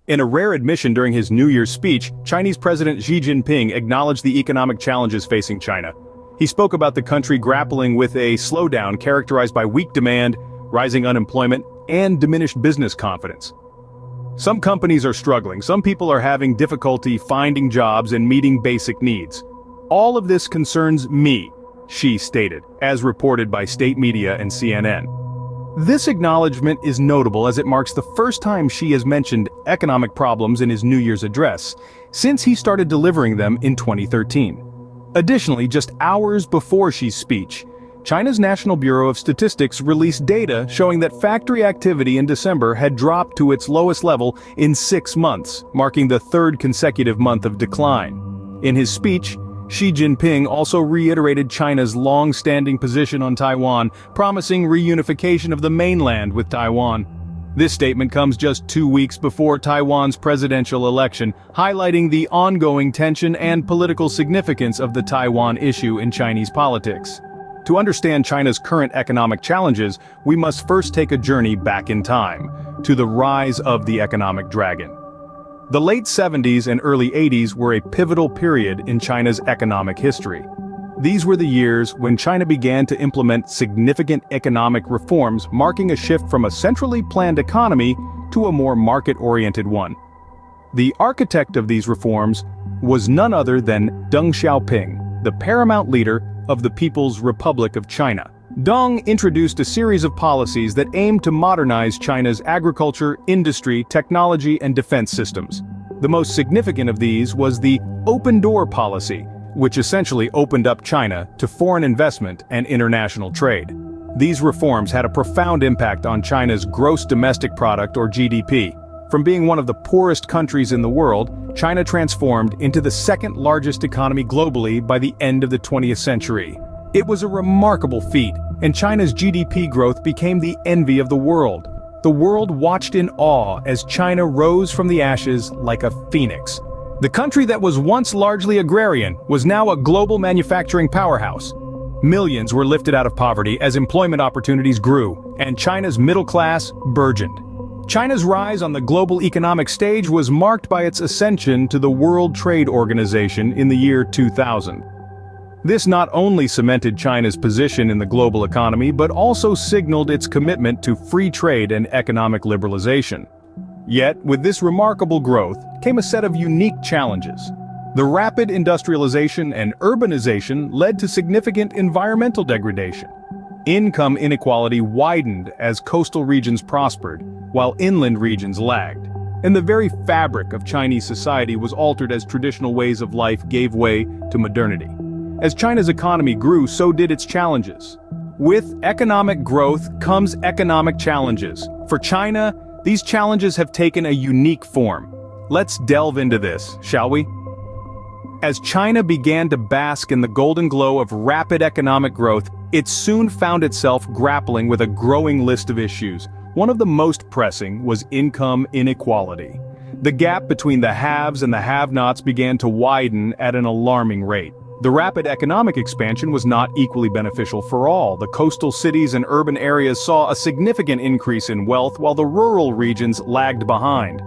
In a rare admission during his New Year's speech, Chinese President Xi Jinping acknowledged the economic challenges facing China. He spoke about the country grappling with a slowdown characterized by weak demand, rising unemployment, and diminished business confidence. Some companies are struggling, some people are having difficulty finding jobs and meeting basic needs. All of this concerns me, Xi stated, as reported by state media and CNN. This acknowledgement is notable as it marks the first time Xi has mentioned economic problems in his New Year's address, since he started delivering them in 2013. Additionally, just hours before Xi's speech, China's National Bureau of Statistics released data showing that factory activity in December had dropped to its lowest level in 6 months, marking the third consecutive month of decline. In his speech, Xi Jinping also reiterated China's long-standing position on Taiwan, promising reunification of the mainland with Taiwan. This statement comes just 2 weeks before Taiwan's presidential election, highlighting the ongoing tension and political significance of the Taiwan issue in Chinese politics. To understand China's current economic challenges, we must first take a journey back in time, to the rise of the economic dragon. The late 70s and early 80s were a pivotal period in China's economic history. These were the years when China began to implement significant economic reforms, marking a shift from a centrally planned economy to a more market-oriented one. The architect of these reforms was none other than Deng Xiaoping, the paramount leader of the People's Republic of China. Deng introduced a series of policies that aimed to modernize China's agriculture, industry, technology, and defense systems. The most significant of these was the open door policy, which essentially opened up China to foreign investment and international trade. These reforms had a profound impact on China's gross domestic product, or GDP. From being one of the poorest countries in the world, China transformed into the second largest economy globally by the end of the 20th century. It was a remarkable feat, and China's GDP growth became the envy of the world. The world watched in awe as China rose from the ashes like a phoenix. The country that was once largely agrarian was now a global manufacturing powerhouse. Millions were lifted out of poverty as employment opportunities grew, and China's middle class burgeoned. China's rise on the global economic stage was marked by its ascension to the World Trade Organization in the year 2000. This not only cemented China's position in the global economy, but also signaled its commitment to free trade and economic liberalization. Yet, with this remarkable growth, came a set of unique challenges. The rapid industrialization and urbanization led to significant environmental degradation. Income inequality widened as coastal regions prospered, while inland regions lagged. And the very fabric of Chinese society was altered as traditional ways of life gave way to modernity. As China's economy grew, so did its challenges. With economic growth comes economic challenges. For China, these challenges have taken a unique form. Let's delve into this, shall we? As China began to bask in the golden glow of rapid economic growth, it soon found itself grappling with a growing list of issues. One of the most pressing was income inequality. The gap between the haves and the have-nots began to widen at an alarming rate. The rapid economic expansion was not equally beneficial for all. The coastal cities and urban areas saw a significant increase in wealth, while the rural regions lagged behind.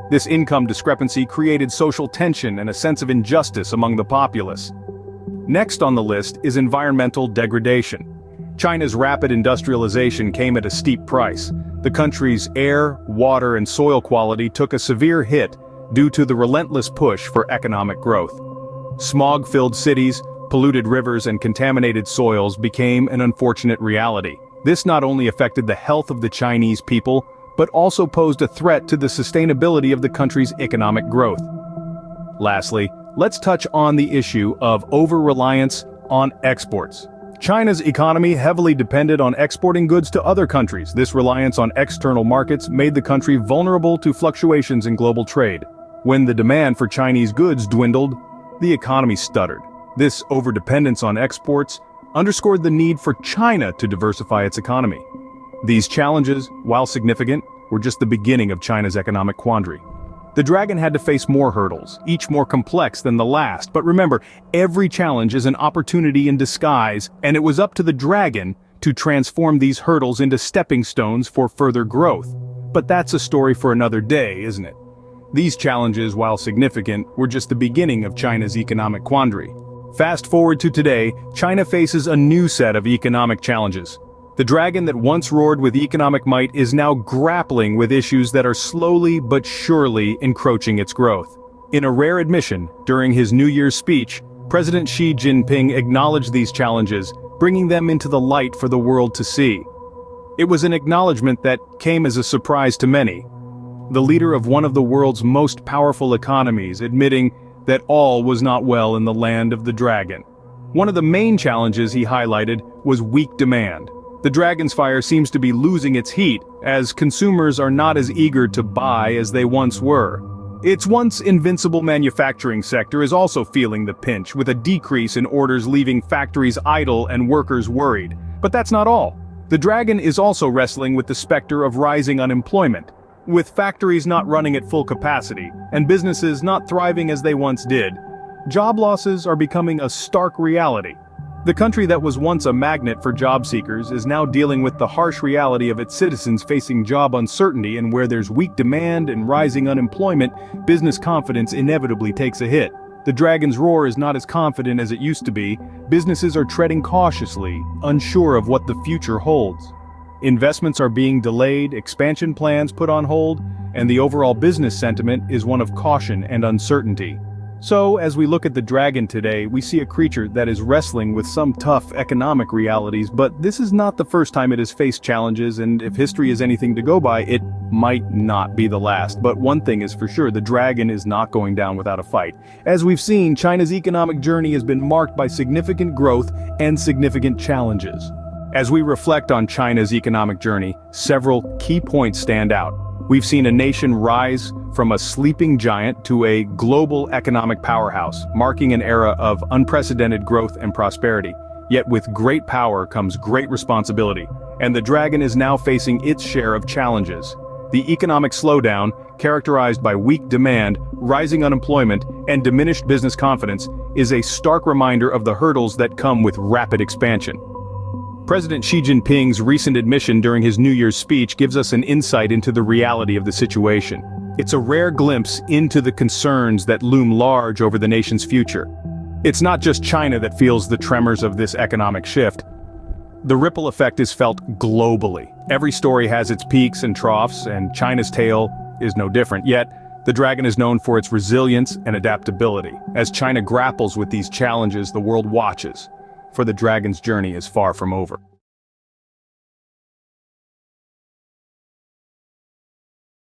This income discrepancy created social tension and a sense of injustice among the populace. Next on the list is environmental degradation. China's rapid industrialization came at a steep price. The country's air, water, and soil quality took a severe hit due to the relentless push for economic growth. Smog-filled cities, polluted rivers, and contaminated soils became an unfortunate reality. This not only affected the health of the Chinese people, but also posed a threat to the sustainability of the country's economic growth. Lastly, let's touch on the issue of over-reliance on exports. China's economy heavily depended on exporting goods to other countries. This reliance on external markets made the country vulnerable to fluctuations in global trade. When the demand for Chinese goods dwindled, the economy stuttered. This overdependence on exports underscored the need for China to diversify its economy. These challenges, while significant, were just the beginning of China's economic quandary. The dragon had to face more hurdles, each more complex than the last. But remember, every challenge is an opportunity in disguise, and it was up to the dragon to transform these hurdles into stepping stones for further growth. But that's a story for another day, isn't it? These challenges, while significant, were just the beginning of China's economic quandary. Fast forward to today, China faces a new set of economic challenges. The dragon that once roared with economic might is now grappling with issues that are slowly but surely encroaching its growth. In a rare admission, during his New Year's speech, President Xi Jinping acknowledged these challenges, bringing them into the light for the world to see. It was an acknowledgement that came as a surprise to many. The leader of one of the world's most powerful economies admitting that all was not well in the land of the dragon. One of the main challenges he highlighted was weak demand. The dragon's fire seems to be losing its heat, as consumers are not as eager to buy as they once were. Its once invincible manufacturing sector is also feeling the pinch, with a decrease in orders leaving factories idle and workers worried. But that's not all. The dragon is also wrestling with the specter of rising unemployment. With factories not running at full capacity, and businesses not thriving as they once did, job losses are becoming a stark reality. The country that was once a magnet for job seekers is now dealing with the harsh reality of its citizens facing job uncertainty, and where there's weak demand and rising unemployment, business confidence inevitably takes a hit. The dragon's roar is not as confident as it used to be. Businesses are treading cautiously, unsure of what the future holds. Investments are being delayed, expansion plans put on hold, and the overall business sentiment is one of caution and uncertainty. So, as we look at the dragon today, we see a creature that is wrestling with some tough economic realities, but this is not the first time it has faced challenges, and if history is anything to go by, it might not be the last. But one thing is for sure, the dragon is not going down without a fight. As we've seen, China's economic journey has been marked by significant growth and significant challenges. As we reflect on China's economic journey, several key points stand out. We've seen a nation rise from a sleeping giant to a global economic powerhouse, marking an era of unprecedented growth and prosperity. Yet with great power comes great responsibility, and the dragon is now facing its share of challenges. The economic slowdown, characterized by weak demand, rising unemployment, and diminished business confidence, is a stark reminder of the hurdles that come with rapid expansion. President Xi Jinping's recent admission during his New Year's speech gives us an insight into the reality of the situation. It's a rare glimpse into the concerns that loom large over the nation's future. It's not just China that feels the tremors of this economic shift. The ripple effect is felt globally. Every story has its peaks and troughs, and China's tale is no different. Yet, the dragon is known for its resilience and adaptability. As China grapples with these challenges, the world watches, for the dragon's journey is far from over.